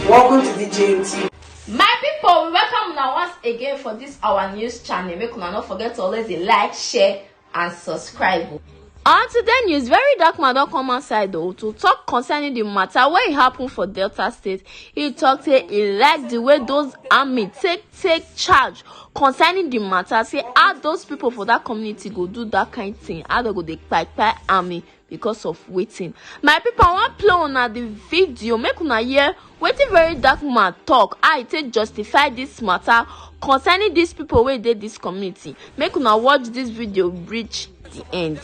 Welcome to the JMT. My people, we welcome now once again for this our news channel. Make una not forget to always dey like, share and subscribe. On today's news, very dark man don come outside though to talk concerning the matter wey happen for Delta State. He talk say he like the way those army take charge concerning the matter. Say how those people for that community go do that kind thing, how they go dey kpai army because of waiting. My people, I wan play una the video make una hear wetin very dark man talk, how he take justify this matter concerning these people wey dey this community. Make una watch this video reach the end.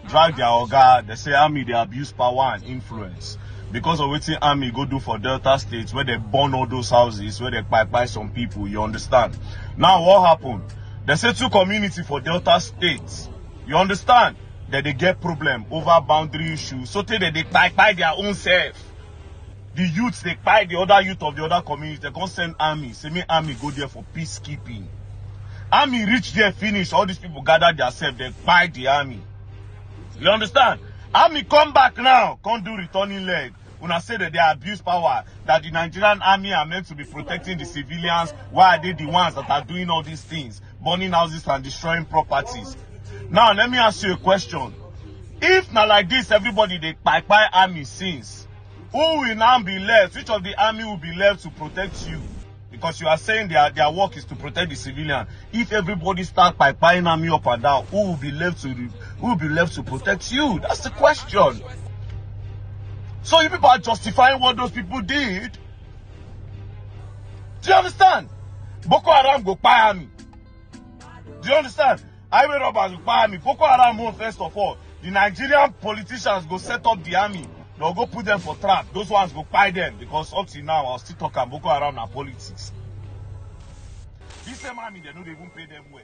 Drag their oga, they say army they abuse power and influence because of wetin army go do for Delta States where they burn all those houses, where they buy some people, you understand? Now what happened? They say two community for Delta States, you understand? That they get problem over boundary issues, so they buy their own self. The youths, they buy the other youth of the other community, they can't send army, say me army go there for peacekeeping. Army reach there, finish, all these people gather themselves, they buy the army. You understand? Army come back now, can't do returning leg. When I say that they abuse power, that the Nigerian army are meant to be protecting the civilians, why are they the ones that are doing all these things, burning houses and destroying properties? Now let me ask you a question. If not like this, everybody they buy army since, who will now be left? Which of the army will be left to protect you? Because you are saying their work is to protect the civilian. If everybody start buying army up and down, who will be left to protect you? That's the question. So you people are justifying what those people did. Do you understand? Boko Haram go buy army. Do you understand? Highway robbers go buy army. Boko Haram won't, first of all. The Nigerian politicians go set up the army. They'll go put them for trap. Those ones go buy them because up till now I'll still talking Boko Haram na politics. This same army, they don't even pay them well.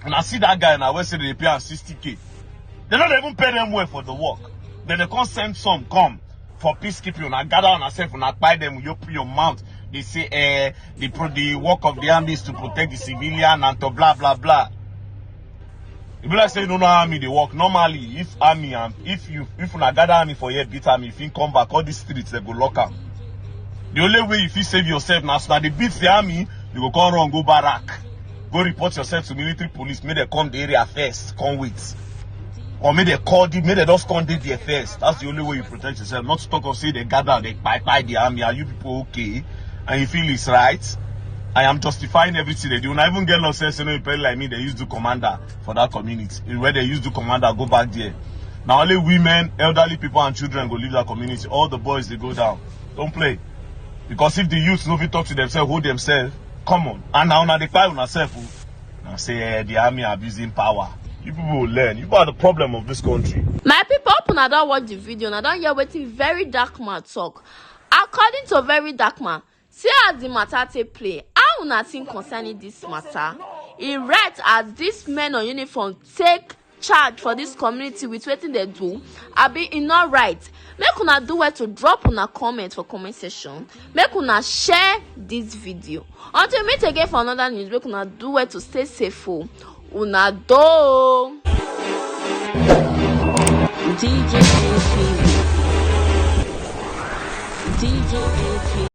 And I see that guy in West Side, they pay him 60K. They don't even pay them well for the work. Then they can't send some come for peacekeeping. And I gather on yourself and I buy them with your mouth. They say the work of the army is to protect the civilian and to blah blah blah. If you say no army they work normally, if army and if you gather army for here beat army, if you come back all these streets they go lock up. The only way if you save yourself now so that they beat the army, you go come run, go barrack, go report yourself to military police, may they come the area first, come wait. Or may they just come there first. That's the only way you protect yourself. Not to talk of say they gather, they buy the army, are you people okay? And you feel it's right? I am justifying everything they do. When I even get lost, you know, people like me, they used to commander for that community. Where they used to commander, go back there. Now only women, elderly people and children go leave that community. All the boys, they go down. Don't play. Because if the youths know if you talk to themselves, hold themselves, come on. And now they fight on themselves. Now say the army are abusing power. You people will learn. You are the problem of this country. My people, open I don't watch the video, and I don't hear wetin very dark man talk. According to very dark man, see as the matter take play. How una think concerning this matter? He write as these men on uniform take charge for this community with wetin they do. Abi e not right. Make una do well to drop una comment for comment section. Make una share this video. Until we meet again for another news, make una do well to stay safe. Una do. DJ